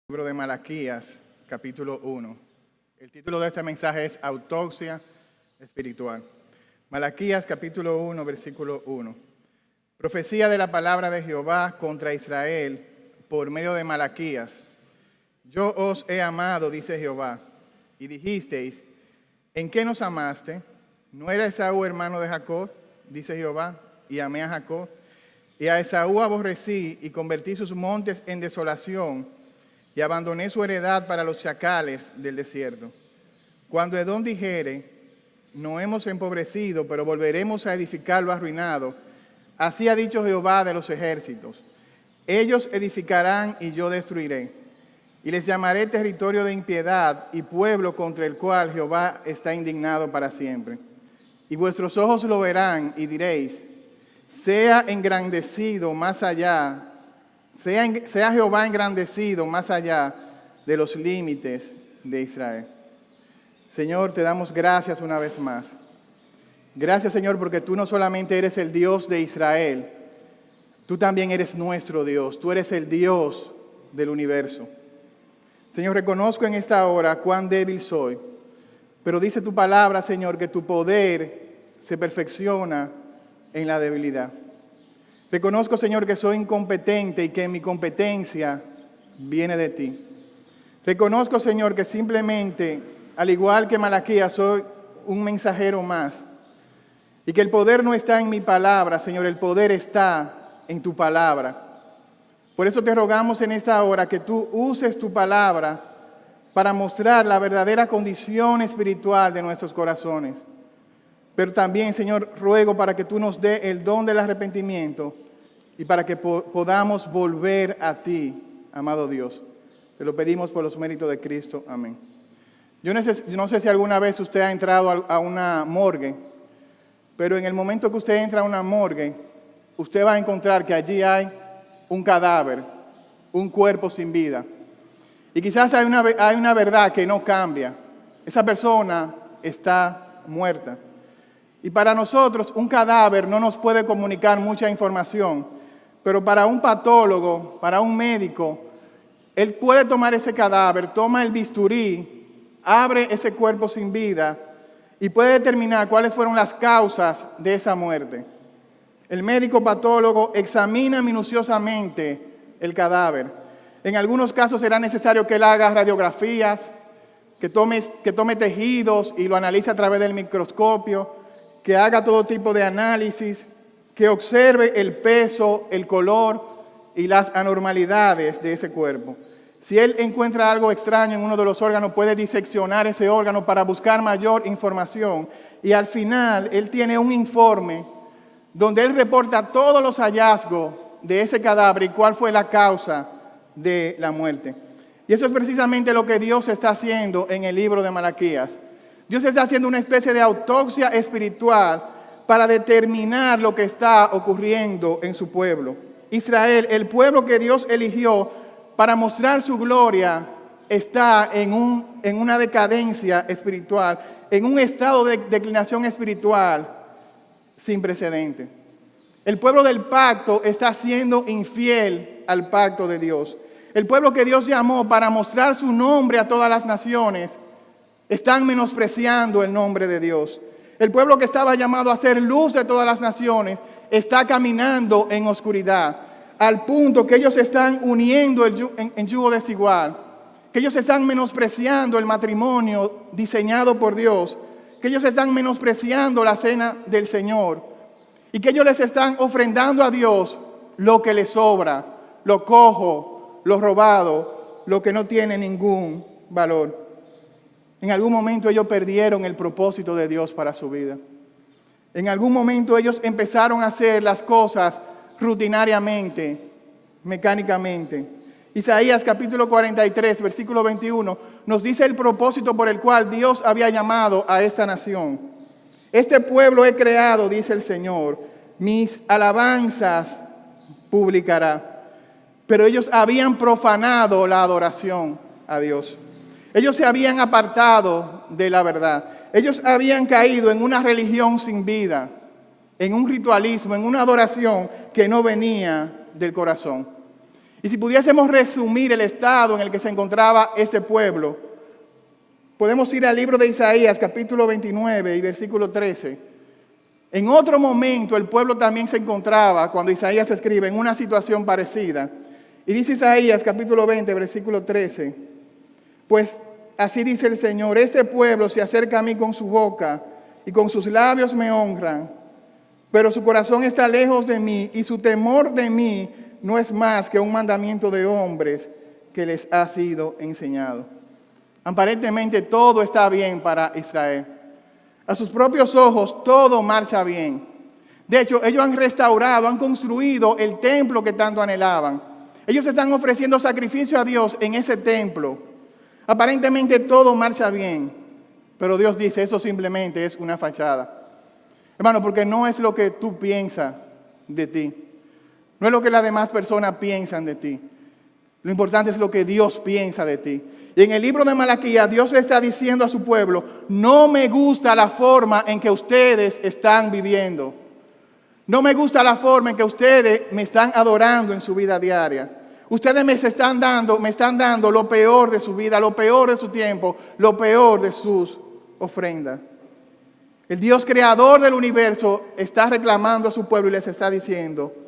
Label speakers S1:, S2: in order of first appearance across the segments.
S1: Libro de Malaquías, capítulo 1. El título de este mensaje es Autopsia Espiritual. Malaquías, capítulo 1, versículo 1. Profecía de la palabra de Jehová contra Israel por medio de Malaquías. Yo os he amado, dice Jehová, y dijisteis, ¿en qué nos amaste? ¿No era Esaú hermano de Jacob? Dice Jehová, y amé a Jacob. Y a Esaú aborrecí y convertí sus montes en desolación, y abandoné su heredad para los chacales del desierto. Cuando Edom dijere, no hemos empobrecido, pero volveremos a edificar lo arruinado, así ha dicho Jehová de los ejércitos. Ellos edificarán y yo destruiré, y les llamaré territorio de impiedad y pueblo contra el cual Jehová está indignado para siempre. Y vuestros ojos lo verán y diréis, sea engrandecido más allá, sea Jehová engrandecido más allá de los límites de Israel. Señor, te damos gracias una vez más. Gracias, Señor, porque tú no solamente eres el Dios de Israel, tú también eres nuestro Dios, tú eres el Dios del universo. Señor, reconozco en esta hora cuán débil soy, pero dice tu palabra, Señor, que tu poder se perfecciona en la debilidad. Reconozco, Señor, que soy incompetente y que mi competencia viene de ti. Reconozco, Señor, que simplemente, al igual que Malaquías, soy un mensajero más. Y que el poder no está en mi palabra, Señor, el poder está en tu palabra. Por eso te rogamos en esta hora que tú uses tu palabra para mostrar la verdadera condición espiritual de nuestros corazones. Pero también, Señor, ruego para que tú nos dé el don del arrepentimiento y para que podamos volver a ti, amado Dios. Te lo pedimos por los méritos de Cristo. Amén. Yo no sé si alguna vez usted ha entrado a una morgue, pero en el momento que usted entra a una morgue, usted va a encontrar que allí hay un cadáver, un cuerpo sin vida. Y quizás hay una verdad que no cambia. Esa persona está muerta. Y para nosotros un cadáver no nos puede comunicar mucha información, pero para un patólogo, para un médico, él puede tomar ese cadáver, toma el bisturí, abre ese cuerpo sin vida y puede determinar cuáles fueron las causas de esa muerte. El médico patólogo examina minuciosamente el cadáver. En algunos casos será necesario que él haga radiografías, que tome tejidos y lo analice a través del microscopio, que haga todo tipo de análisis, que observe el peso, el color y las anormalidades de ese cuerpo. Si él encuentra algo extraño en uno de los órganos, puede diseccionar ese órgano para buscar mayor información. Y al final, él tiene un informe donde él reporta todos los hallazgos de ese cadáver y cuál fue la causa de la muerte. Y eso es precisamente lo que Dios está haciendo en el libro de Malaquías. Dios está haciendo una especie de autopsia espiritual para determinar lo que está ocurriendo en su pueblo. Israel, el pueblo que Dios eligió para mostrar su gloria, está en una decadencia espiritual, en un estado de declinación espiritual sin precedente. El pueblo del pacto está siendo infiel al pacto de Dios. El pueblo que Dios llamó para mostrar su nombre a todas las naciones, están menospreciando el nombre de Dios. El pueblo que estaba llamado a ser luz de todas las naciones está caminando en oscuridad, al punto que ellos están uniendo en yugo desigual, que ellos están menospreciando el matrimonio diseñado por Dios, que ellos están menospreciando la cena del Señor y que ellos les están ofrendando a Dios lo que les sobra, lo cojo, lo robado, lo que no tiene ningún valor. En algún momento ellos perdieron el propósito de Dios para su vida. En algún momento ellos empezaron a hacer las cosas rutinariamente, mecánicamente. Isaías capítulo 43, versículo 21, nos dice el propósito por el cual Dios había llamado a esta nación. Este pueblo he creado, dice el Señor, mis alabanzas publicará. Pero ellos habían profanado la adoración a Dios. Ellos se habían apartado de la verdad. Ellos habían caído en una religión sin vida, en un ritualismo, en una adoración que no venía del corazón. Y si pudiésemos resumir el estado en el que se encontraba este pueblo, podemos ir al libro de Isaías, capítulo 29 y versículo 13. En otro momento el pueblo también se encontraba, cuando Isaías escribe, en una situación parecida. Y dice Isaías, capítulo 20, versículo 13, pues así dice el Señor, este pueblo se acerca a mí con su boca y con sus labios me honran, pero su corazón está lejos de mí y su temor de mí no es más que un mandamiento de hombres que les ha sido enseñado. Aparentemente todo está bien para Israel. A sus propios ojos todo marcha bien. De hecho, ellos han restaurado, han construido el templo que tanto anhelaban. Ellos están ofreciendo sacrificio a Dios en ese templo. Aparentemente todo marcha bien, pero Dios dice, eso simplemente es una fachada. Hermano, porque no es lo que tú piensas de ti. No es lo que las demás personas piensan de ti. Lo importante es lo que Dios piensa de ti. Y en el libro de Malaquías, Dios le está diciendo a su pueblo, no me gusta la forma en que ustedes están viviendo. No me gusta la forma en que ustedes me están adorando en su vida diaria. Ustedes me están dando lo peor de su vida, lo peor de su tiempo, lo peor de sus ofrendas. El Dios creador del universo está reclamando a su pueblo y les está diciendo,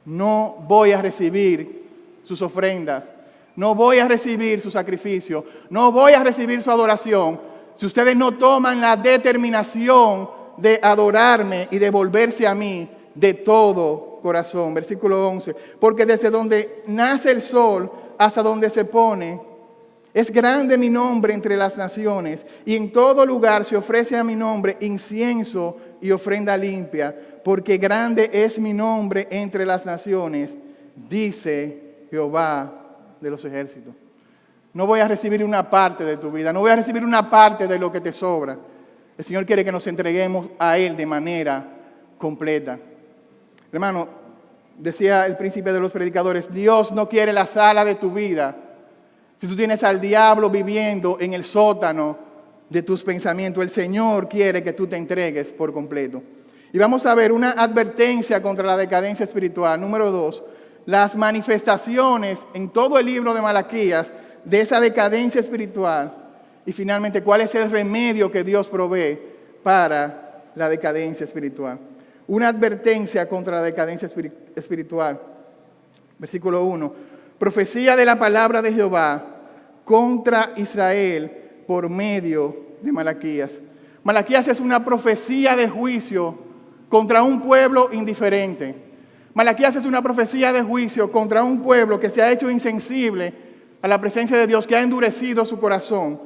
S1: no voy a recibir sus ofrendas, no voy a recibir su sacrificio, no voy a recibir su adoración, si ustedes no toman la determinación de adorarme y de volverse a mí de todo corazón. Versículo 11, porque desde donde nace el sol hasta donde se pone, es grande mi nombre entre las naciones, y en todo lugar se ofrece a mi nombre incienso y ofrenda limpia, porque grande es mi nombre entre las naciones, dice Jehová de los ejércitos. No voy a recibir una parte de tu vida, no voy a recibir una parte de lo que te sobra. El Señor quiere que nos entreguemos a Él de manera completa. Hermano, decía el príncipe de los predicadores, Dios no quiere la sala de tu vida. Si tú tienes al diablo viviendo en el sótano de tus pensamientos, el Señor quiere que tú te entregues por completo. Y vamos a ver una advertencia contra la decadencia espiritual. Número 2, las manifestaciones en todo el libro de Malaquías de esa decadencia espiritual. Y finalmente, ¿cuál es el remedio que Dios provee para la decadencia espiritual? Una advertencia contra la decadencia espiritual. Versículo 1. Profecía de la palabra de Jehová contra Israel por medio de Malaquías. Malaquías es una profecía de juicio contra un pueblo indiferente. Malaquías es una profecía de juicio contra un pueblo que se ha hecho insensible a la presencia de Dios, que ha endurecido su corazón.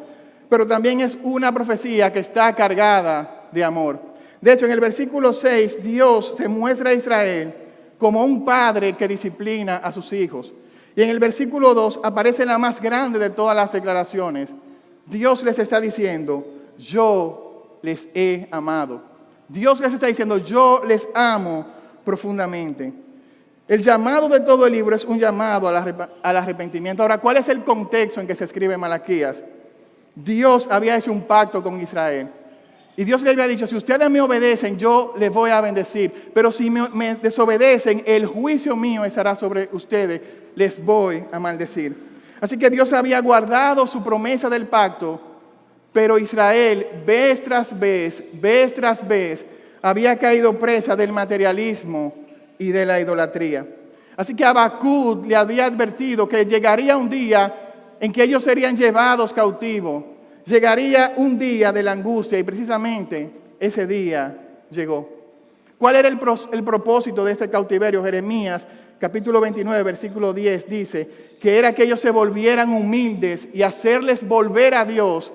S1: Pero también es una profecía que está cargada de amor. De hecho, en el versículo 6, Dios se muestra a Israel como un padre que disciplina a sus hijos. Y en el versículo 2 aparece la más grande de todas las declaraciones. Dios les está diciendo, yo les he amado. Dios les está diciendo, yo les amo profundamente. El llamado de todo el libro es un llamado al arrepentimiento. Ahora, ¿cuál es el contexto en que se escribe Malaquías? Dios había hecho un pacto con Israel. Y Dios le había dicho, si ustedes me obedecen, yo les voy a bendecir. Pero si me desobedecen, el juicio mío estará sobre ustedes. Les voy a maldecir. Así que Dios había guardado su promesa del pacto. Pero Israel, vez tras vez, había caído presa del materialismo y de la idolatría. Así que Habacuc le había advertido que llegaría un día en que ellos serían llevados cautivos. Llegaría un día de la angustia y precisamente ese día llegó. ¿Cuál era el propósito de este cautiverio? Jeremías capítulo 29, versículo 10 dice que era que ellos se volvieran humildes y hacerles volver a Dios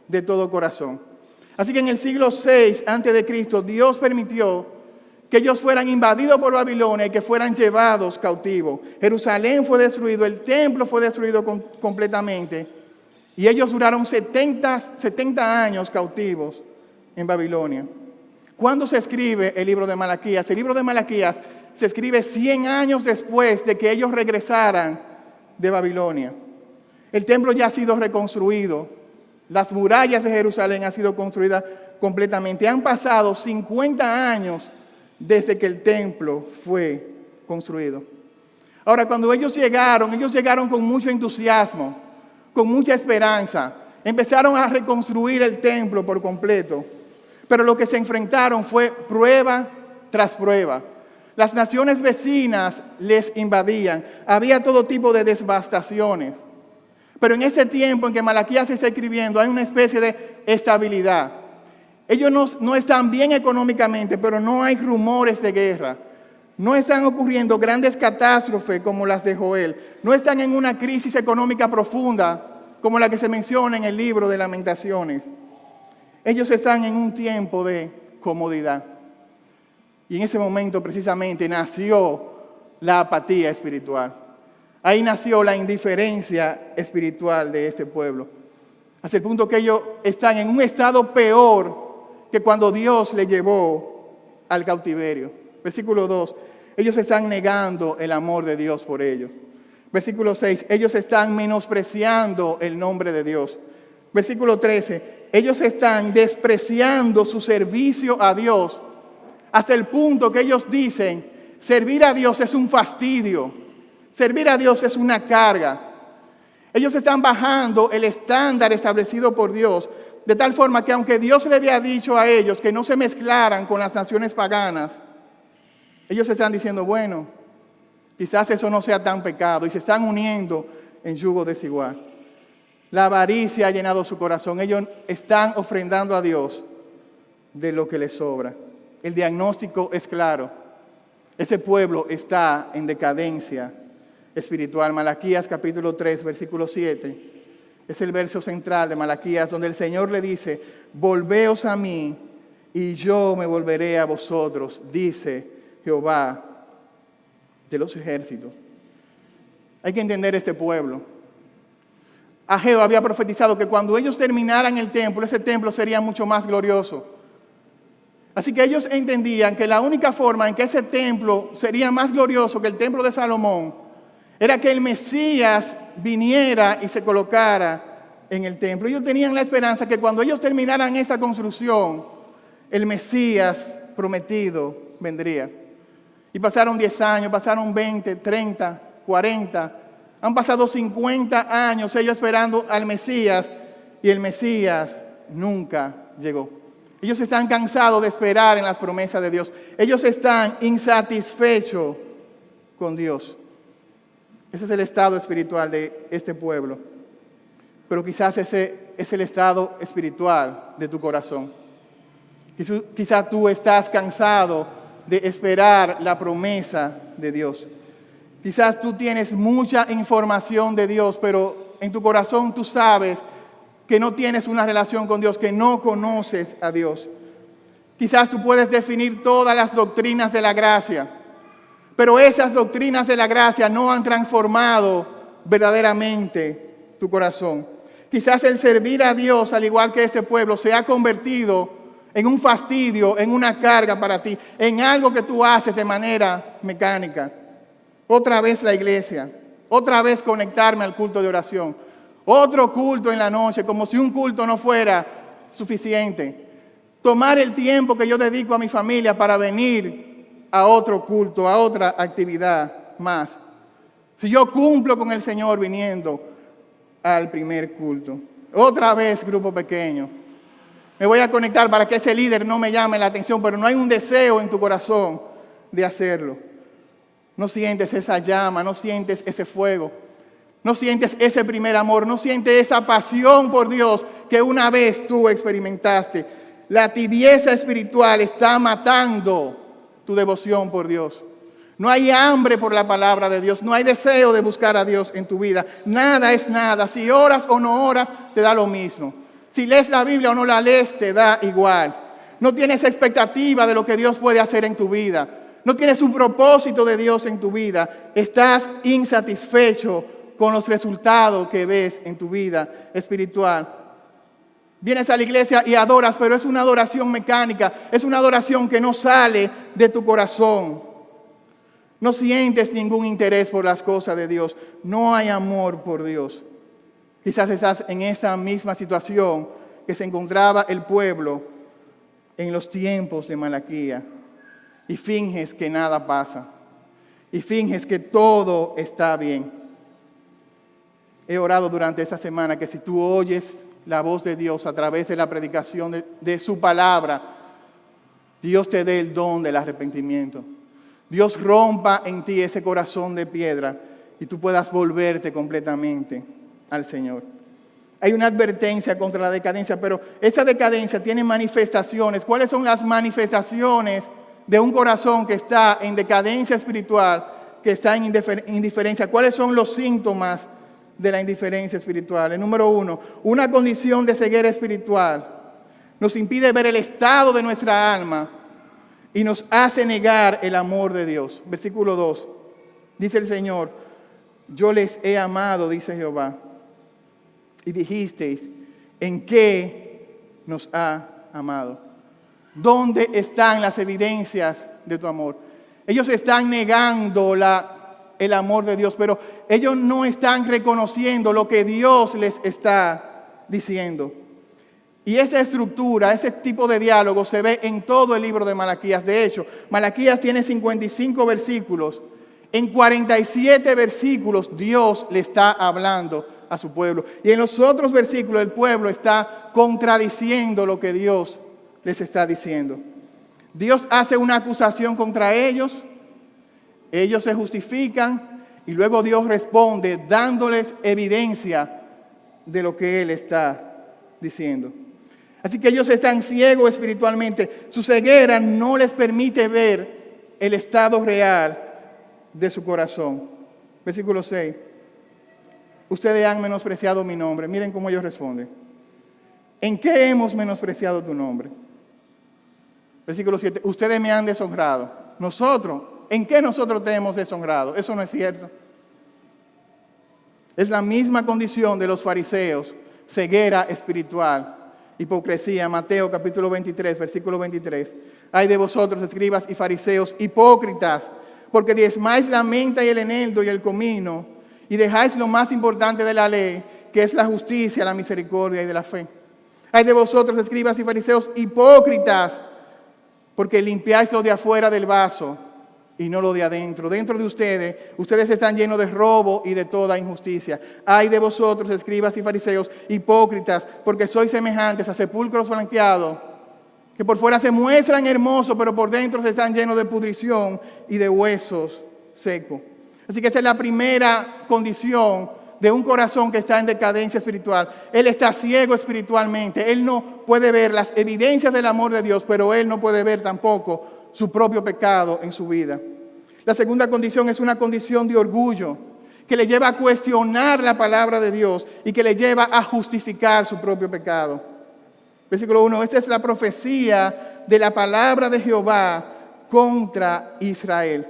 S1: de todo corazón. Así que en el siglo 6 a.C., Dios permitió que ellos fueran invadidos por Babilonia y que fueran llevados cautivos. Jerusalén fue destruido, el templo fue destruido completamente. Y ellos duraron 70 años cautivos en Babilonia. ¿Cuándo se escribe el libro de Malaquías? El libro de Malaquías se escribe 100 años después de que ellos regresaran de Babilonia. El templo ya ha sido reconstruido. Las murallas de Jerusalén han sido construidas completamente. Han pasado 50 años desde que el templo fue construido. Ahora, cuando ellos llegaron con mucho entusiasmo, con mucha esperanza. Empezaron a reconstruir el templo por completo. Pero lo que se enfrentaron fue prueba tras prueba. Las naciones vecinas les invadían. Había todo tipo de devastaciones. Pero en ese tiempo en que Malaquías está escribiendo, hay una especie de estabilidad. Ellos no están bien económicamente, pero no hay rumores de guerra. No están ocurriendo grandes catástrofes como las de Joel. No están en una crisis económica profunda como la que se menciona en el libro de Lamentaciones. Ellos están en un tiempo de comodidad. Y en ese momento precisamente nació la apatía espiritual. Ahí nació la indiferencia espiritual de este pueblo. Hasta el punto que ellos están en un estado peor que cuando Dios les llevó al cautiverio. Versículo 2, ellos están negando el amor de Dios por ellos. Versículo 6, ellos están menospreciando el nombre de Dios. Versículo 13, ellos están despreciando su servicio a Dios hasta el punto que ellos dicen, servir a Dios es un fastidio, servir a Dios es una carga. Ellos están bajando el estándar establecido por Dios, de tal forma que aunque Dios le había dicho a ellos que no se mezclaran con las naciones paganas, ellos están diciendo, bueno, quizás eso no sea tan pecado, y se están uniendo en yugo desigual. La avaricia ha llenado su corazón. Ellos están ofrendando a Dios de lo que les sobra. El diagnóstico es claro. Ese pueblo está en decadencia espiritual. Malaquías capítulo 3, versículo 7. Es el verso central de Malaquías, donde el Señor le dice, volveos a mí y yo me volveré a vosotros, dice Jehová de los ejércitos. Hay que entender este pueblo. Ageo había profetizado que cuando ellos terminaran el templo, ese templo sería mucho más glorioso. Así que ellos entendían que la única forma en que ese templo sería más glorioso que el templo de Salomón era que el Mesías viniera y se colocara en el templo. Ellos tenían la esperanza que cuando ellos terminaran esa construcción, el Mesías prometido vendría. Y pasaron 10 años, pasaron 20, 30, 40, han pasado 50 años ellos esperando al Mesías y el Mesías nunca llegó. Ellos están cansados de esperar en las promesas de Dios. Ellos están insatisfechos con Dios. Ese es el estado espiritual de este pueblo. Pero quizás ese es el estado espiritual de tu corazón. Quizás tú estás cansado de esperar la promesa de Dios. Quizás tú tienes mucha información de Dios, pero en tu corazón tú sabes que no tienes una relación con Dios, que no conoces a Dios. Quizás tú puedes definir todas las doctrinas de la gracia, pero esas doctrinas de la gracia no han transformado verdaderamente tu corazón. Quizás el servir a Dios, al igual que este pueblo, se ha convertido en un fastidio, en una carga para ti, en algo que tú haces de manera mecánica. Otra vez la iglesia, otra vez conectarme al culto de oración, otro culto en la noche, como si un culto no fuera suficiente. Tomar el tiempo que yo dedico a mi familia para venir a otro culto, a otra actividad más. Si yo cumplo con el Señor viniendo al primer culto. Otra vez grupo pequeño. Me voy a conectar para que ese líder no me llame la atención, pero no hay un deseo en tu corazón de hacerlo. No sientes esa llama, no sientes ese fuego, no sientes ese primer amor, no sientes esa pasión por Dios que una vez tú experimentaste. La tibieza espiritual está matando tu devoción por Dios. No hay hambre por la palabra de Dios, no hay deseo de buscar a Dios en tu vida. Nada es nada. Si oras o no oras, te da lo mismo. Si lees la Biblia o no la lees, te da igual. No tienes expectativa de lo que Dios puede hacer en tu vida. No tienes un propósito de Dios en tu vida. Estás insatisfecho con los resultados que ves en tu vida espiritual. Vienes a la iglesia y adoras, pero es una adoración mecánica. Es una adoración que no sale de tu corazón. No sientes ningún interés por las cosas de Dios. No hay amor por Dios. Quizás estás en esa misma situación que se encontraba el pueblo en los tiempos de Malaquías. Y finges que nada pasa. y finges que todo está bien. He orado durante esta semana que si tú oyes la voz de Dios a través de la predicación de su palabra, Dios te dé el don del arrepentimiento. Dios rompa en ti ese corazón de piedra y tú puedas volverte completamente al Señor. Hay una advertencia contra la decadencia, pero esa decadencia tiene manifestaciones. ¿Cuáles son las manifestaciones de un corazón que está en decadencia espiritual, que está en indiferencia? ¿Cuáles son los síntomas de la indiferencia espiritual? El número 1, una condición de ceguera espiritual nos impide ver el estado de nuestra alma y nos hace negar el amor de Dios. Versículo 2, dice el Señor, yo les he amado, dice Jehová, y dijisteis, ¿en qué nos ha amado? ¿Dónde están las evidencias de tu amor? Ellos están negando el amor de Dios, pero ellos no están reconociendo lo que Dios les está diciendo. Y esa estructura, ese tipo de diálogo se ve en todo el libro de Malaquías. De hecho, Malaquías tiene 55 versículos. En 47 versículos Dios le está hablando a su pueblo. Y en los otros versículos el pueblo está contradiciendo lo que Dios les está diciendo. Dios hace una acusación contra ellos, ellos se justifican y luego Dios responde dándoles evidencia de lo que Él está diciendo. Así que ellos están ciegos espiritualmente. Su ceguera no les permite ver el estado real de su corazón. Versículo 6. Ustedes han menospreciado mi nombre. Miren cómo ellos responden. ¿En qué hemos menospreciado tu nombre? Versículo 7. Ustedes me han deshonrado. Nosotros, ¿en qué nosotros te hemos deshonrado? Eso no es cierto. Es la misma condición de los fariseos. Ceguera espiritual. Hipocresía. Mateo capítulo 23, versículo 23. Ay de vosotros, escribas y fariseos, hipócritas, porque diezmáis la menta y el eneldo y el comino, y dejáis lo más importante de la ley, que es la justicia, la misericordia y de la fe. Ay de vosotros, escribas y fariseos, hipócritas, porque limpiáis lo de afuera del vaso y no lo de adentro. Dentro de ustedes están llenos de robo y de toda injusticia. Ay de vosotros, escribas y fariseos, hipócritas, porque sois semejantes a sepulcros blanqueados, que por fuera se muestran hermosos, pero por dentro se están llenos de pudrición y de huesos secos. Así que esa es la primera condición de un corazón que está en decadencia espiritual. Él está ciego espiritualmente. Él no puede ver las evidencias del amor de Dios, pero él no puede ver tampoco su propio pecado en su vida. La segunda condición es una condición de orgullo, que le lleva a cuestionar la palabra de Dios y que le lleva a justificar su propio pecado. Versículo 1, esta es la profecía de la palabra de Jehová contra Israel.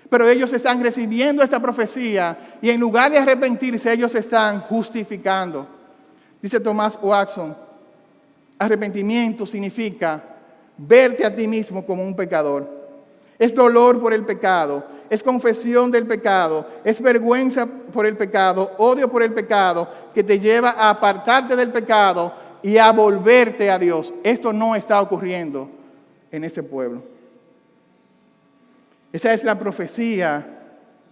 S1: Pero ellos están recibiendo esta profecía y en lugar de arrepentirse, ellos se están justificando. Dice Thomas Watson, arrepentimiento significa verte a ti mismo como un pecador. Es dolor por el pecado, es confesión del pecado, es vergüenza por el pecado, odio por el pecado, que te lleva a apartarte del pecado y a volverte a Dios. Esto no está ocurriendo en este pueblo. Esa es la profecía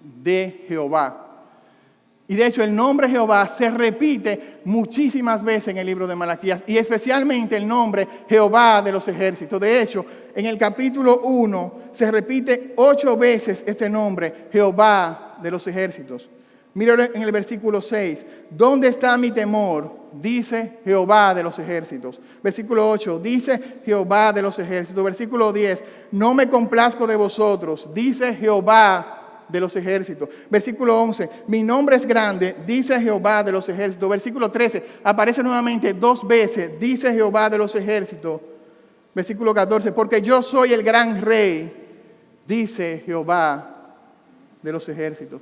S1: de Jehová. Y de hecho el nombre Jehová se repite muchísimas veces en el libro de Malaquías, y especialmente el nombre Jehová de los ejércitos. De hecho, en el capítulo 1 se repite 8 veces este nombre, Jehová de los ejércitos. Míralo en el versículo 6. ¿Dónde está mi temor? Dice Jehová de los ejércitos. Versículo 8. Dice Jehová de los ejércitos. Versículo 10. No me complazco de vosotros. Dice Jehová de los ejércitos. Versículo 11. Mi nombre es grande. Dice Jehová de los ejércitos. Versículo 13. Aparece nuevamente 2 veces. Dice Jehová de los ejércitos. Versículo 14. Porque yo soy el gran rey. Dice Jehová de los ejércitos.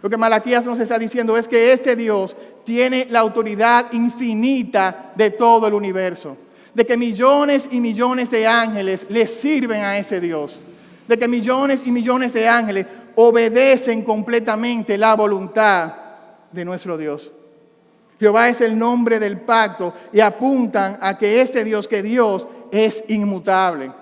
S1: Lo que Malaquías nos está diciendo es que este Dios tiene la autoridad infinita de todo el universo. De que millones y millones de ángeles le sirven a ese Dios. De que millones y millones de ángeles obedecen completamente la voluntad de nuestro Dios. Jehová es el nombre del pacto y apuntan a que que Dios es inmutable.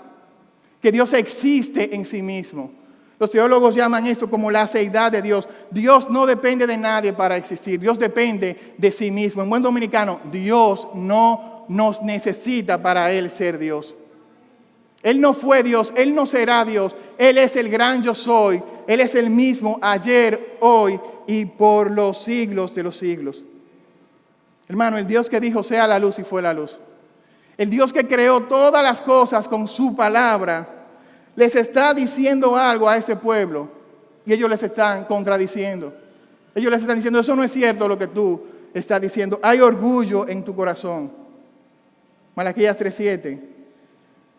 S1: Que Dios existe en sí mismo. Los teólogos llaman esto como la seidad de Dios. Dios no depende de nadie para existir. Dios depende de sí mismo. En buen dominicano, Dios no nos necesita para Él ser Dios. Él no fue Dios, Él no será Dios. Él es el gran yo soy. Él es el mismo ayer, hoy y por los siglos de los siglos. Hermano, el Dios que dijo sea la luz y fue la luz. El Dios que creó todas las cosas con su palabra, les está diciendo algo a ese pueblo y ellos les están contradiciendo. Ellos les están diciendo, eso no es cierto lo que tú estás diciendo. Hay orgullo en tu corazón. Malaquías 3:7.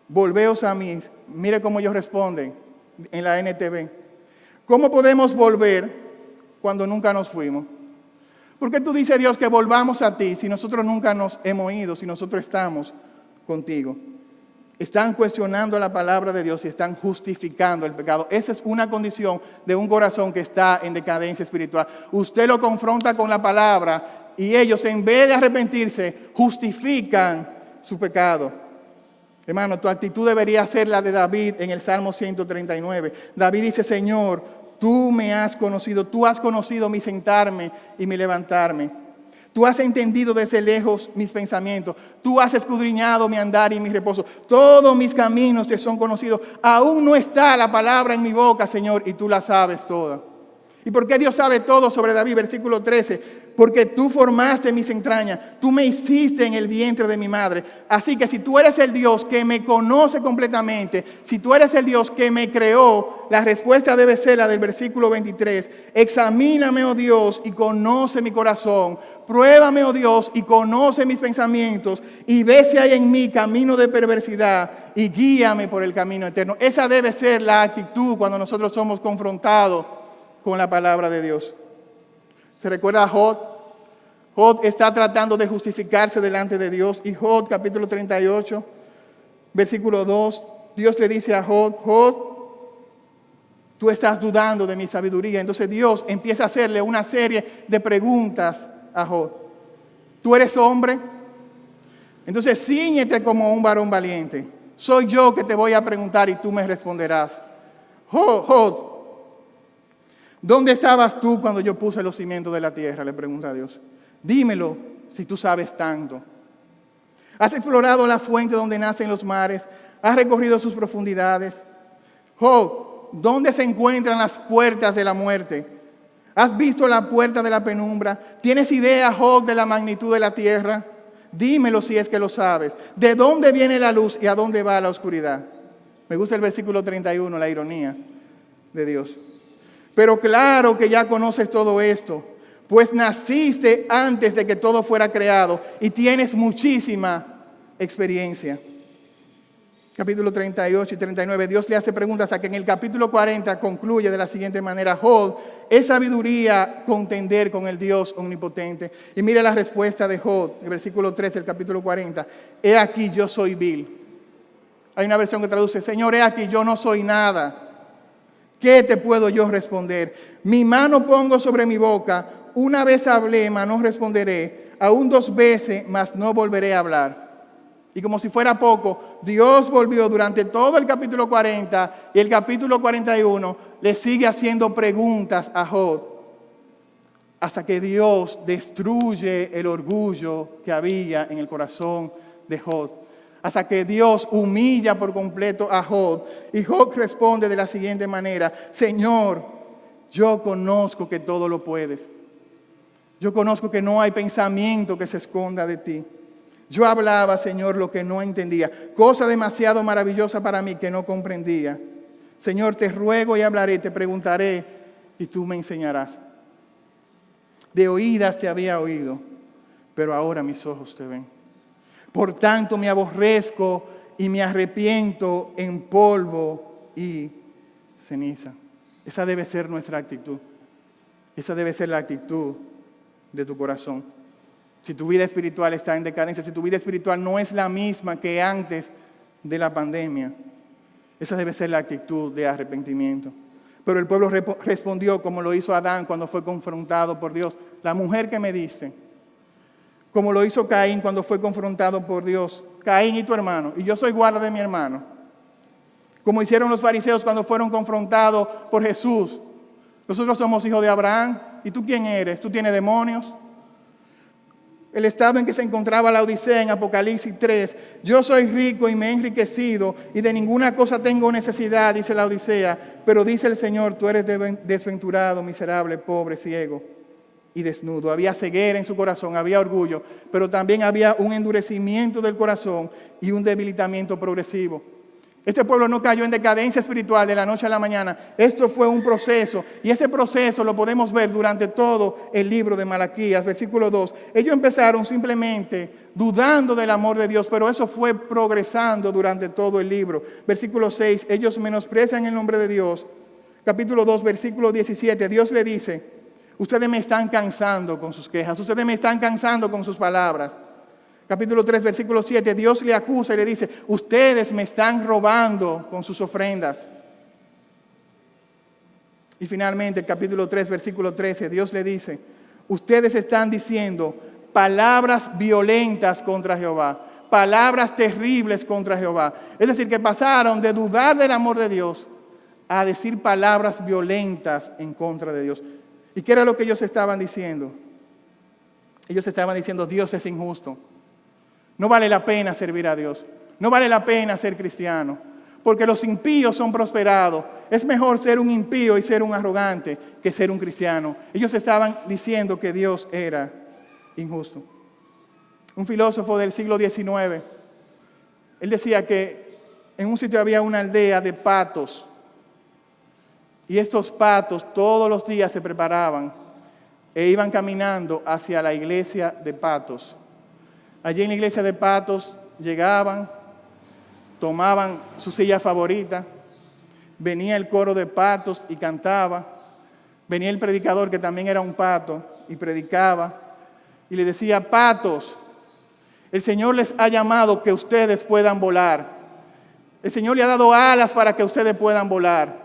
S1: Volveos a mí. Mire cómo ellos responden en la NTV. ¿Cómo podemos volver cuando nunca nos fuimos? ¿Por qué tú dices, Dios, que volvamos a ti si nosotros nunca nos hemos ido, si nosotros estamos contigo? Están cuestionando la palabra de Dios y están justificando el pecado. Esa es una condición de un corazón que está en decadencia espiritual. Usted lo confronta con la palabra y ellos, en vez de arrepentirse, justifican su pecado. Hermano, tu actitud debería ser la de David en el Salmo 139. David dice, Señor, tú me has conocido mi sentarme y mi levantarme. Tú has entendido desde lejos mis pensamientos. Tú has escudriñado mi andar y mi reposo. Todos mis caminos te son conocidos. Aún no está la palabra en mi boca, Señor, y tú la sabes toda. ¿Y por qué Dios sabe todo sobre David? Versículo 13. Porque tú formaste mis entrañas. Tú me hiciste en el vientre de mi madre. Así que si tú eres el Dios que me conoce completamente, si tú eres el Dios que me creó, la respuesta debe ser la del versículo 23. Examíname, oh Dios, y conoce mi corazón. Pruébame, oh Dios, y conoce mis pensamientos, y ve si hay en mí camino de perversidad, y guíame por el camino eterno. Esa debe ser la actitud cuando nosotros somos confrontados con la palabra de Dios. ¿Se recuerda a Job? Job está tratando de justificarse delante de Dios, y Job, capítulo 38, versículo 2, Dios le dice a Job, Job, tú estás dudando de mi sabiduría. Entonces Dios empieza a hacerle una serie de preguntas a Job. ¿Tú eres hombre? Entonces cíñete como un varón valiente. Soy yo que te voy a preguntar y tú me responderás. Job, ¿dónde estabas tú cuando yo puse los cimientos de la tierra? Le pregunta a Dios. Dímelo si tú sabes tanto. ¿Has explorado la fuente donde nacen los mares? ¿Has recorrido sus profundidades? Job, ¿dónde se encuentran las puertas de la muerte? ¿Has visto la puerta de la penumbra? ¿Tienes idea, Job, de la magnitud de la tierra? Dímelo si es que lo sabes. ¿De dónde viene la luz y a dónde va la oscuridad? Me gusta el versículo 31, la ironía de Dios. Pero claro que ya conoces todo esto, pues naciste antes de que todo fuera creado y tienes muchísima experiencia. Capítulo 38 y 39, Dios le hace preguntas hasta que en el capítulo 40 concluye de la siguiente manera. Job, ¿es sabiduría contender con el Dios omnipotente? Y mire la respuesta de Job, el versículo 13 del capítulo 40. He aquí, yo soy vil. Hay una versión que traduce, Señor, he aquí, yo no soy nada. ¿Qué te puedo yo responder? Mi mano pongo sobre mi boca. Una vez hablé, mas no responderé. Aún 2 veces, mas no volveré a hablar. Y como si fuera poco, Dios volvió durante todo el capítulo 40 y el capítulo 41 le sigue haciendo preguntas a Job hasta que Dios destruye el orgullo que había en el corazón de Job. Hasta que Dios humilla por completo a Job. Y Job responde de la siguiente manera: Señor, yo conozco que todo lo puedes. Yo conozco que no hay pensamiento que se esconda de ti. Yo hablaba, Señor, lo que no entendía. Cosa demasiado maravillosa para mí que no comprendía. Señor, te ruego y hablaré, te preguntaré y tú me enseñarás. De oídas te había oído, pero ahora mis ojos te ven. Por tanto me aborrezco y me arrepiento en polvo y ceniza. Esa debe ser nuestra actitud. Esa debe ser la actitud de tu corazón. Si tu vida espiritual está en decadencia, si tu vida espiritual no es la misma que antes de la pandemia, esa debe ser la actitud de arrepentimiento. Pero el pueblo respondió como lo hizo Adán cuando fue confrontado por Dios. La mujer que me diste. Como lo hizo Caín cuando fue confrontado por Dios. Caín y tu hermano. Y yo soy guarda de mi hermano. como hicieron los fariseos cuando fueron confrontados por Jesús. Nosotros somos hijos de Abraham. ¿Y tú quién eres? ¿Tú tienes demonios? El estado en que se encontraba la Odisea en Apocalipsis 3. Yo soy rico y me he enriquecido y de ninguna cosa tengo necesidad, dice la Odisea. Pero dice el Señor, tú eres desventurado, miserable, pobre, ciego y desnudo. Había ceguera en su corazón, había orgullo, pero también había un endurecimiento del corazón y un debilitamiento progresivo. Este pueblo no cayó en decadencia espiritual de la noche a la mañana. Esto fue un proceso. Y ese proceso lo podemos ver durante todo el libro de Malaquías, versículo 2. Ellos empezaron simplemente dudando del amor de Dios, pero eso fue progresando durante todo el libro. Versículo 6, ellos menosprecian el nombre de Dios. Capítulo 2, versículo 17, Dios le dice, ustedes me están cansando con sus quejas, ustedes me están cansando con sus palabras. Capítulo 3, versículo 7, Dios le acusa y le dice, ustedes me están robando con sus ofrendas. Y finalmente, el capítulo 3, versículo 13, Dios le dice, ustedes están diciendo palabras violentas contra Jehová, palabras terribles contra Jehová. Es decir, que pasaron de dudar del amor de Dios a decir palabras violentas en contra de Dios. ¿Y qué era lo que ellos estaban diciendo? Ellos estaban diciendo, Dios es injusto. No vale la pena servir a Dios. No vale la pena ser cristiano. Porque los impíos son prosperados. Es mejor ser un impío y ser un arrogante que ser un cristiano. Ellos estaban diciendo que Dios era injusto. Un filósofo del siglo XIX, él decía que en un sitio había una aldea de patos. Y estos patos todos los días se preparaban e iban caminando hacia la iglesia de patos. Allí en la iglesia de patos llegaban, tomaban su silla favorita, venía el coro de patos y cantaba, venía el predicador que también era un pato y predicaba y le decía, patos, el Señor les ha llamado que ustedes puedan volar. El Señor le ha dado alas para que ustedes puedan volar.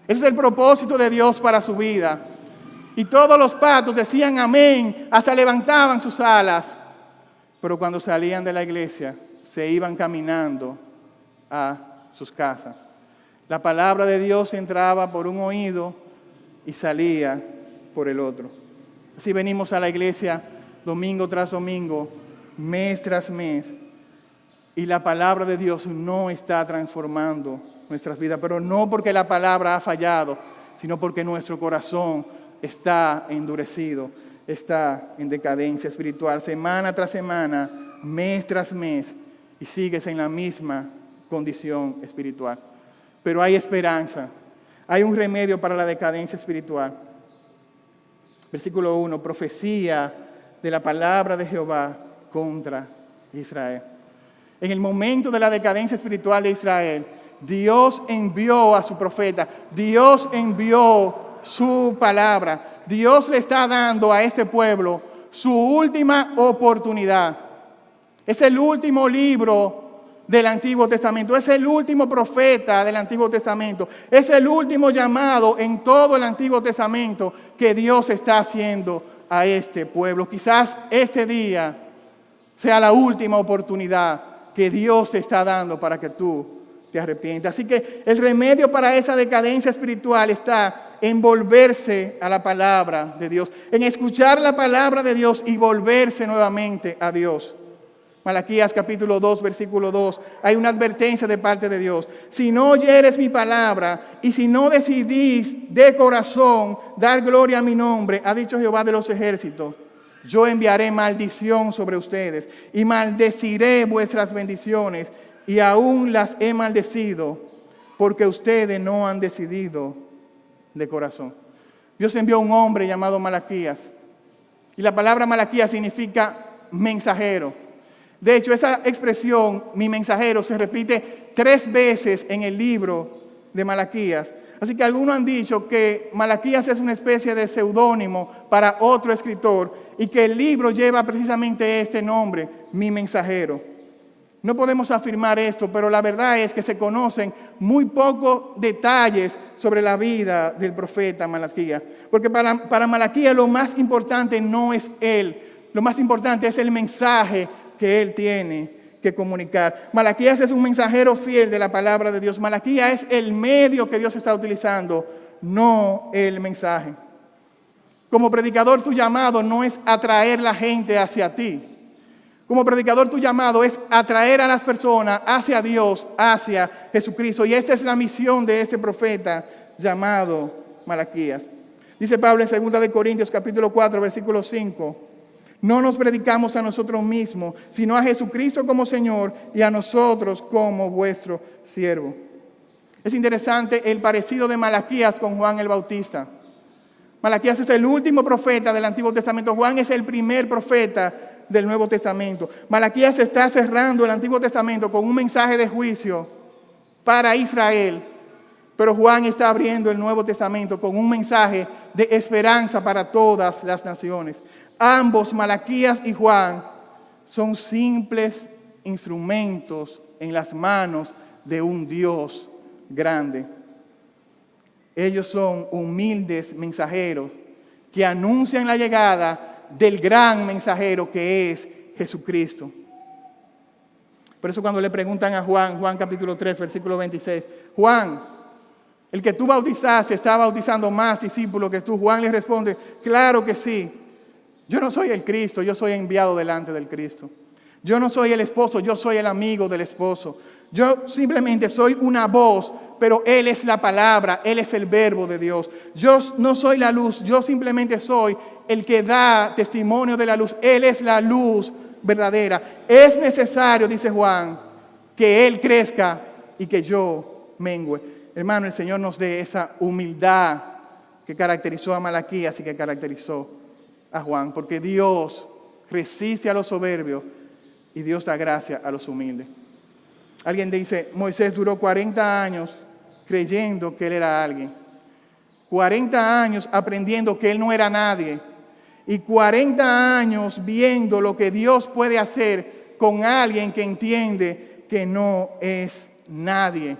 S1: Ese es el propósito de Dios para su vida. Y todos los patos decían amén, hasta levantaban sus alas. Pero cuando salían de la iglesia, se iban caminando a sus casas. La palabra de Dios entraba por un oído y salía por el otro. Así venimos a la iglesia domingo tras domingo, mes tras mes, y la palabra de Dios no está transformando nuestras vidas, pero no porque la palabra ha fallado, sino porque nuestro corazón está endurecido. Está en decadencia espiritual, semana tras semana, mes tras mes, y sigues en la misma condición espiritual. Pero hay esperanza, hay un remedio para la decadencia espiritual. Versículo 1, profecía de la palabra de Jehová contra Israel. En el momento de la decadencia espiritual de Israel, Dios envió a su profeta, Dios envió su palabra. Dios le está dando a este pueblo su última oportunidad. Es el último libro del Antiguo Testamento. Es el último profeta del Antiguo Testamento. Es el último llamado en todo el Antiguo Testamento que Dios está haciendo a este pueblo. Quizás este día sea la última oportunidad que Dios te está dando para que tú te arrepientes. Así que el remedio para esa decadencia espiritual está en volverse a la palabra de Dios, en escuchar la palabra de Dios y volverse nuevamente a Dios. Malaquías capítulo 2, versículo 2, hay una advertencia de parte de Dios. Si no oyeres mi palabra y si no decidís de corazón dar gloria a mi nombre, ha dicho Jehová de los ejércitos, yo enviaré maldición sobre ustedes y maldeciré vuestras bendiciones y aún las he maldecido porque ustedes no han decidido de corazón. Dios envió a un hombre llamado Malaquías. Y la palabra Malaquías significa mensajero. De hecho, esa expresión, mi mensajero, se repite 3 veces en el libro de Malaquías. Así que algunos han dicho que Malaquías es una especie de seudónimo para otro escritor y que el libro lleva precisamente este nombre, mi mensajero. No podemos afirmar esto, pero la verdad es que se conocen muy pocos detalles sobre la vida del profeta Malaquías. Porque para Malaquías lo más importante no es él, lo más importante es el mensaje que él tiene que comunicar. Malaquías es un mensajero fiel de la palabra de Dios. Malaquías es el medio que Dios está utilizando, no el mensaje. Como predicador, tu llamado no es atraer la gente hacia ti. Como predicador, tu llamado es atraer a las personas hacia Dios, hacia Jesucristo. Y esta es la misión de este profeta llamado Malaquías. Dice Pablo en 2 Corintios capítulo 4, versículo 5. No nos predicamos a nosotros mismos, sino a Jesucristo como Señor y a nosotros como vuestro siervo. Es interesante el parecido de Malaquías con Juan el Bautista. Malaquías es el último profeta del Antiguo Testamento. Juan es el primer profeta del Nuevo Testamento. Malaquías está cerrando el Antiguo Testamento con un mensaje de juicio para Israel. Pero Juan está abriendo el Nuevo Testamento con un mensaje de esperanza para todas las naciones. Ambos, Malaquías y Juan, son simples instrumentos en las manos de un Dios grande. Ellos son humildes mensajeros que anuncian la llegada del gran mensajero que es Jesucristo. Por eso cuando le preguntan a Juan capítulo 3, versículo 26, Juan, el que tú bautizaste, está bautizando más discípulos que tú. Juan le responde, claro que sí. Yo no soy el Cristo, yo soy enviado delante del Cristo. Yo no soy el esposo, yo soy el amigo del esposo. Yo simplemente soy una voz, pero Él es la palabra, Él es el verbo de Dios. Yo no soy la luz, yo simplemente soy el que da testimonio de la luz. Él es la luz verdadera. Es necesario, dice Juan, que Él crezca y que yo mengüe. Hermano, el Señor nos dé esa humildad que caracterizó a Malaquías y que caracterizó a Juan, porque Dios resiste a los soberbios y Dios da gracia a los humildes. Alguien dice, Moisés duró 40 años creyendo que él era alguien, 40 años aprendiendo que él no era nadie y 40 años viendo lo que Dios puede hacer con alguien que entiende que no es nadie.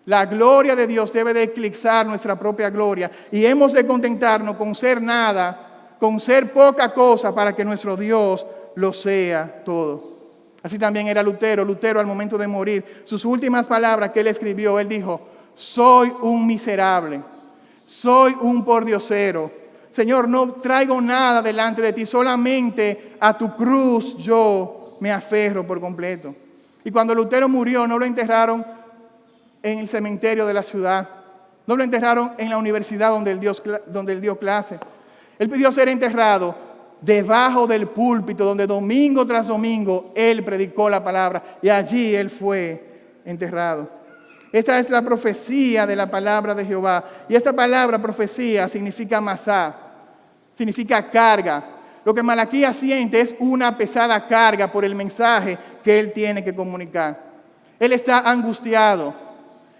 S1: La gloria de Dios debe de eclipsar nuestra propia gloria y hemos de contentarnos con ser nada, con ser poca cosa para que nuestro Dios lo sea todo. Así también era Lutero. Lutero al momento de morir, sus últimas palabras que él escribió, él dijo, soy un miserable, soy un pordiosero. Señor, no traigo nada delante de ti, solamente a tu cruz yo me aferro por completo. Y cuando Lutero murió, no lo enterraron en el cementerio de la ciudad, no lo enterraron en la universidad donde él dio clase. Él pidió ser enterrado debajo del púlpito donde domingo tras domingo él predicó la palabra y allí él fue enterrado. Esta es la profecía de la palabra de Jehová. Y esta palabra profecía significa masá, significa carga. Lo que Malaquías siente es una pesada carga por el mensaje que él tiene que comunicar. Él está angustiado,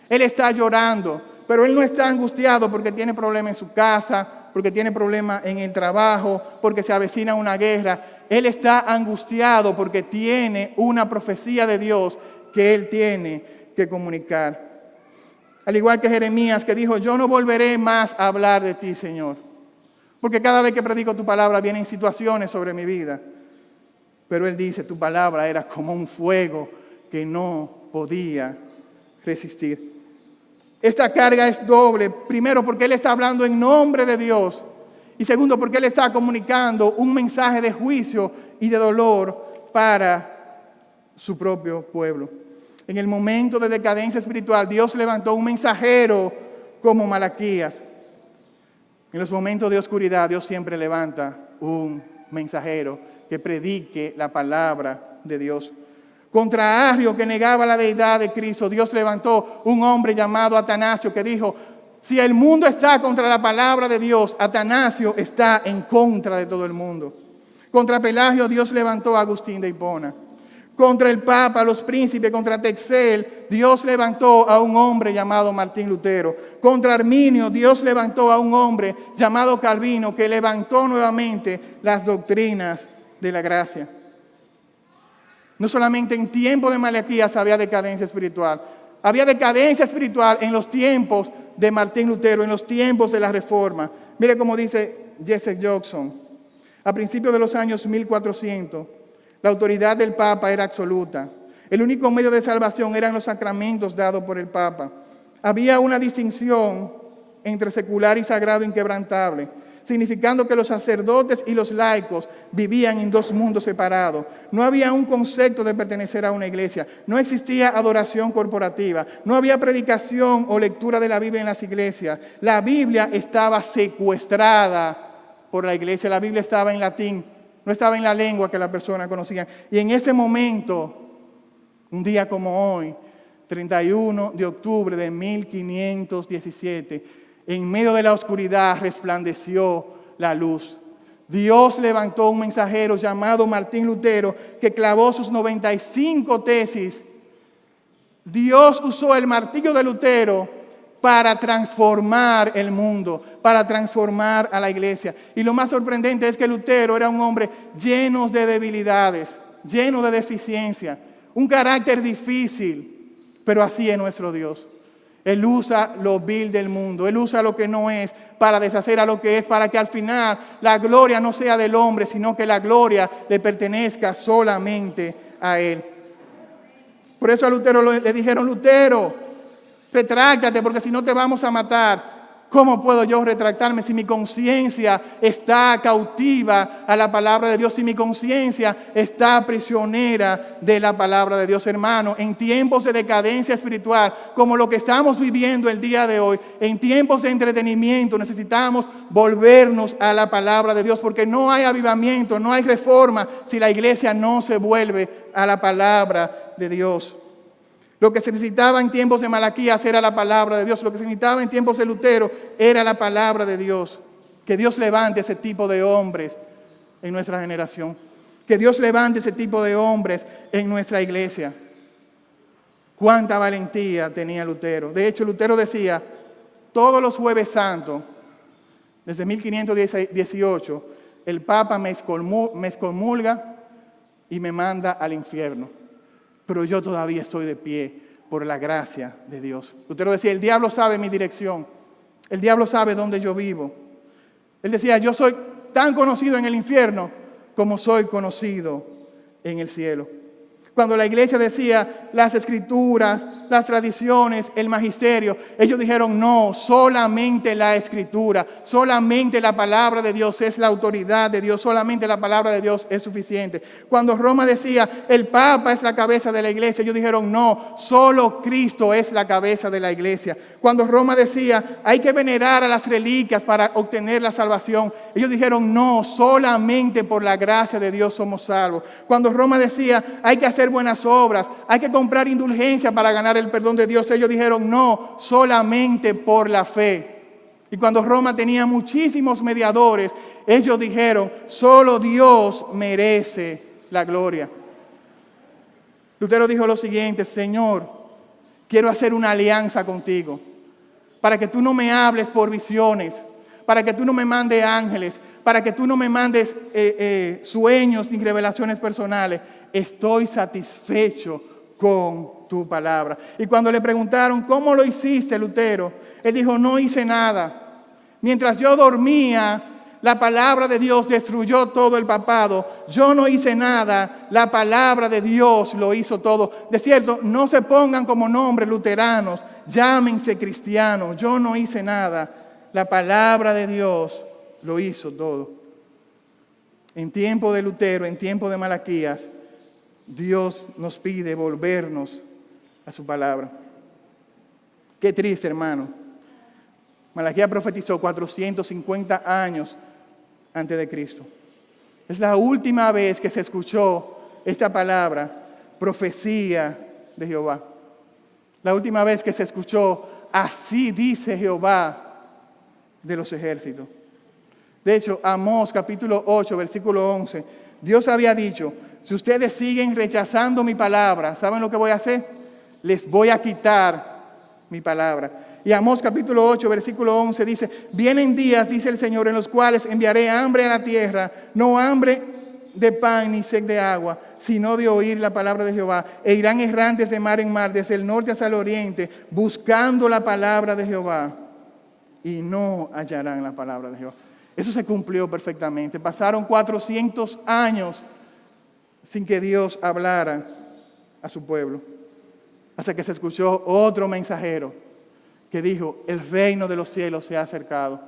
S1: él está llorando, pero él no está angustiado porque tiene problemas en su casa, porque tiene problemas en el trabajo, porque se avecina una guerra. Él está angustiado porque tiene una profecía de Dios que él tiene que comunicar. Al igual que Jeremías, que dijo, yo no volveré más a hablar de ti, Señor, porque cada vez que predico tu palabra vienen situaciones sobre mi vida. Pero él dice, tu palabra era como un fuego que no podía resistir. Esta carga es doble. Primero, porque él está hablando en nombre de Dios. Y segundo, porque él está comunicando un mensaje de juicio y de dolor para su propio pueblo. En el momento de decadencia espiritual, Dios levantó un mensajero como Malaquías. En los momentos de oscuridad, Dios siempre levanta un mensajero que predique la palabra de Dios. Contra Arrio, que negaba la deidad de Cristo, Dios levantó un hombre llamado Atanasio que dijo, si el mundo está contra la palabra de Dios, Atanasio está en contra de todo el mundo. Contra Pelagio, Dios levantó a Agustín de Hipona. Contra el Papa, los príncipes, contra Texel, Dios levantó a un hombre llamado Martín Lutero. Contra Arminio, Dios levantó a un hombre llamado Calvino, que levantó nuevamente las doctrinas de la gracia. No solamente en tiempo de Malaquías había decadencia espiritual. Había decadencia espiritual en los tiempos de Martín Lutero, en los tiempos de la Reforma. Mire cómo dice Jesse Jackson. A principios de los años 1400, la autoridad del Papa era absoluta. El único medio de salvación eran los sacramentos dados por el Papa. Había una distinción entre secular y sagrado inquebrantable, significando que los sacerdotes y los laicos vivían en dos mundos separados. No había un concepto de pertenecer a una iglesia, no existía adoración corporativa, no había predicación o lectura de la Biblia en las iglesias. La Biblia estaba secuestrada por la iglesia, la Biblia estaba en latín, no estaba en la lengua que la persona conocía. Y en ese momento, un día como hoy, 31 de octubre de 1517, en medio de la oscuridad resplandeció la luz. Dios levantó un mensajero llamado Martín Lutero que clavó sus 95 tesis. Dios usó el martillo de Lutero para transformar el mundo, para transformar a la iglesia. Y lo más sorprendente es que Lutero era un hombre lleno de debilidades, lleno de deficiencia, un carácter difícil, pero así es nuestro Dios. Él usa lo vil del mundo, Él usa lo que no es para deshacer a lo que es, para que al final la gloria no sea del hombre, sino que la gloria le pertenezca solamente a Él. Por eso a Lutero le dijeron: Lutero, retráctate, porque si no te vamos a matar. ¿Cómo puedo yo retractarme si mi conciencia está cautiva a la palabra de Dios? Si mi conciencia está prisionera de la palabra de Dios, hermano. En tiempos de decadencia espiritual, como lo que estamos viviendo el día de hoy, en tiempos de entretenimiento, necesitamos volvernos a la palabra de Dios, porque no hay avivamiento, no hay reforma si la iglesia no se vuelve a la palabra de Dios. Lo que se necesitaba en tiempos de Malaquías era la palabra de Dios. Lo que se necesitaba en tiempos de Lutero era la palabra de Dios. Que Dios levante ese tipo de hombres en nuestra generación. Que Dios levante ese tipo de hombres en nuestra iglesia. Cuánta valentía tenía Lutero. De hecho, Lutero decía: todos los jueves santos, desde 1518, el Papa me excomulga y me manda al infierno. Pero yo todavía estoy de pie por la gracia de Dios. Lutero decía: el diablo sabe mi dirección. El diablo sabe dónde yo vivo. Él decía: yo soy tan conocido en el infierno como soy conocido en el cielo. Cuando la iglesia decía las escrituras, las tradiciones, el magisterio, ellos dijeron: no, solamente la escritura, solamente la palabra de Dios es la autoridad de Dios, solamente la palabra de Dios es suficiente. Cuando Roma decía el Papa es la cabeza de la iglesia, ellos dijeron: no, solo Cristo es la cabeza de la iglesia. Cuando Roma decía hay que venerar a las reliquias para obtener la salvación, ellos dijeron: no, solamente por la gracia de Dios somos salvos. Cuando Roma decía hay que hacer buenas obras, hay que comprar indulgencia para ganar el perdón de Dios, ellos dijeron: no, solamente por la fe. Y cuando Roma tenía muchísimos mediadores, ellos dijeron: solo Dios merece la gloria. Lutero dijo lo siguiente: Señor, quiero hacer una alianza contigo, para que tú no me hables por visiones, para que tú no me mandes ángeles, para que tú no me mandes sueños ni revelaciones personales. Estoy satisfecho con tu palabra. Y cuando le preguntaron: ¿cómo lo hiciste, Lutero? Él dijo: no hice nada. Mientras yo dormía, la palabra de Dios destruyó todo el papado. Yo no hice nada, la palabra de Dios lo hizo todo. De cierto, no se pongan como nombres luteranos, llámense cristianos. Yo no hice nada, la palabra de Dios lo hizo todo. En tiempo de Lutero, en tiempo de Malaquías, Dios nos pide volvernos a su palabra. Qué triste, hermano. Malaquías profetizó 450 años antes de Cristo. Es la última vez que se escuchó esta palabra, profecía de Jehová. La última vez que se escuchó: así dice Jehová de los ejércitos. De hecho, Amós capítulo 8, versículo 11, Dios había dicho: si ustedes siguen rechazando mi palabra, ¿saben lo que voy a hacer? Les voy a quitar mi palabra. Y Amós capítulo 8, versículo 11 dice: vienen días, dice el Señor, en los cuales enviaré hambre a la tierra, no hambre de pan ni sed de agua, sino de oír la palabra de Jehová. E irán errantes de mar en mar, desde el norte hasta el oriente, buscando la palabra de Jehová, y no hallarán la palabra de Jehová. Eso se cumplió perfectamente. Pasaron 400 años sin que Dios hablara a su pueblo. Hasta que se escuchó otro mensajero que dijo, el reino de los cielos se ha acercado.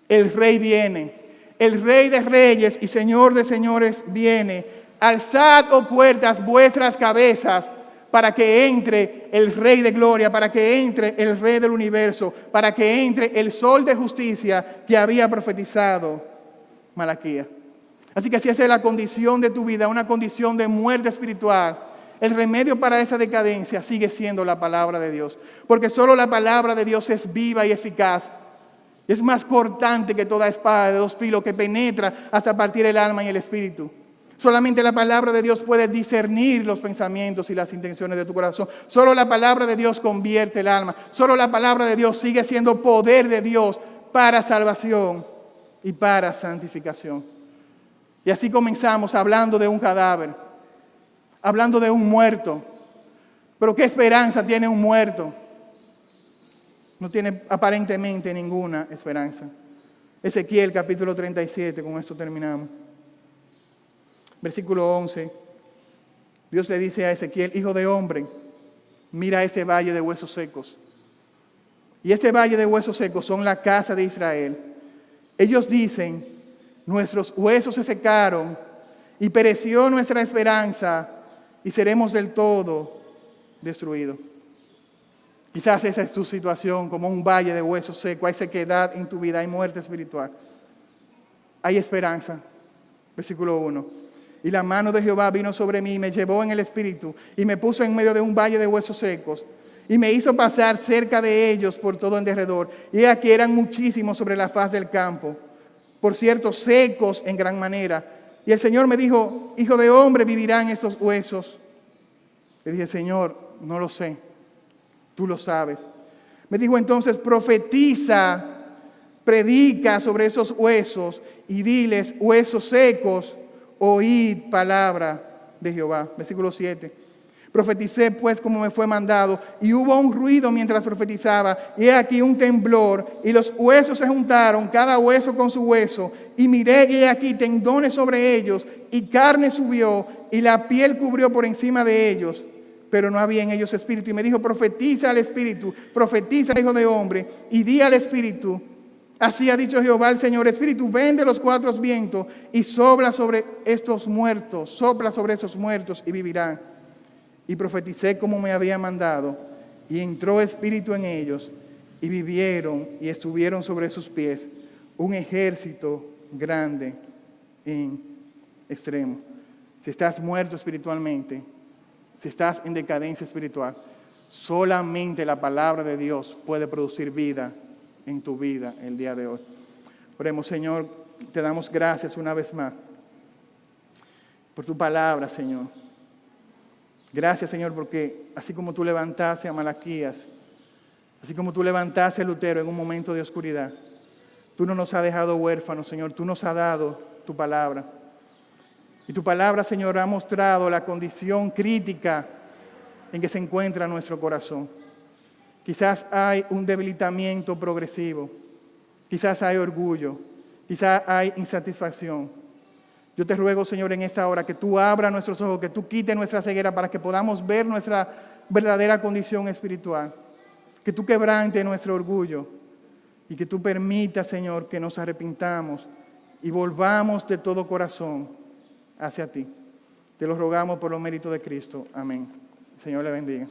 S1: El rey viene, el rey de reyes y señor de señores viene. Alzad, oh puertas, vuestras cabezas, para que entre el Rey de Gloria, para que entre el Rey del universo, para que entre el sol de justicia que había profetizado Malaquías. Así que si esa es la condición de tu vida, una condición de muerte espiritual, el remedio para esa decadencia sigue siendo la palabra de Dios. Porque solo la palabra de Dios es viva y eficaz. Es más cortante que toda espada de dos filos que penetra hasta partir el alma y el espíritu. Solamente la palabra de Dios puede discernir los pensamientos y las intenciones de tu corazón. Solo la palabra de Dios convierte el alma. Solo la palabra de Dios sigue siendo poder de Dios para salvación y para santificación. Y así comenzamos hablando de un cadáver, hablando de un muerto. Pero ¿qué esperanza tiene un muerto? No tiene aparentemente ninguna esperanza. Ezequiel capítulo 37, con esto terminamos. Versículo 11, Dios le dice a Ezequiel, hijo de hombre, mira este valle de huesos secos. Y este valle de huesos secos son la casa de Israel. Ellos dicen, nuestros huesos se secaron y pereció nuestra esperanza y seremos del todo destruidos. Quizás esa es tu situación, como un valle de huesos secos. Hay sequedad en tu vida, hay muerte espiritual. Hay esperanza. Versículo 1. Y la mano de Jehová vino sobre mí y me llevó en el espíritu y me puso en medio de un valle de huesos secos y me hizo pasar cerca de ellos por todo en derredor. Y aquí eran muchísimos sobre la faz del campo, por cierto, secos en gran manera. Y el Señor me dijo, hijo de hombre, ¿vivirán estos huesos? Le dije, Señor, no lo sé, tú lo sabes. Me dijo entonces, profetiza, predica sobre esos huesos y diles, huesos secos, oíd palabra de Jehová. Versículo 7. Profeticé pues como me fue mandado, y hubo un ruido mientras profetizaba, y he aquí un temblor, y los huesos se juntaron, cada hueso con su hueso, y miré, y he aquí tendones sobre ellos, y carne subió, y la piel cubrió por encima de ellos, pero no había en ellos espíritu. Y me dijo, profetiza al espíritu, profetiza, hijo de hombre, y di al espíritu, así ha dicho Jehová el Señor, espíritu, ven de los cuatro vientos y sopla sobre esos muertos y vivirán. Y profeticé como me había mandado, y entró espíritu en ellos, y vivieron y estuvieron sobre sus pies un ejército grande en extremo. Si estás muerto espiritualmente, si estás en decadencia espiritual, solamente la palabra de Dios puede producir vida en tu vida el día de hoy. Oremos, Señor, te damos gracias una vez más por tu palabra, Señor. Gracias, Señor, porque así como tú levantaste a Malaquías, así como tú levantaste a Lutero en un momento de oscuridad, tú no nos has dejado huérfanos, Señor, tú nos has dado tu palabra. Y tu palabra, Señor, ha mostrado la condición crítica en que se encuentra nuestro corazón. Quizás hay un debilitamiento progresivo, quizás hay orgullo, quizás hay insatisfacción. Yo te ruego, Señor, en esta hora que tú abras nuestros ojos, que tú quites nuestra ceguera para que podamos ver nuestra verdadera condición espiritual. Que tú quebrantes nuestro orgullo y que tú permitas, Señor, que nos arrepintamos y volvamos de todo corazón hacia ti. Te lo rogamos por los méritos de Cristo. Amén. El Señor le bendiga.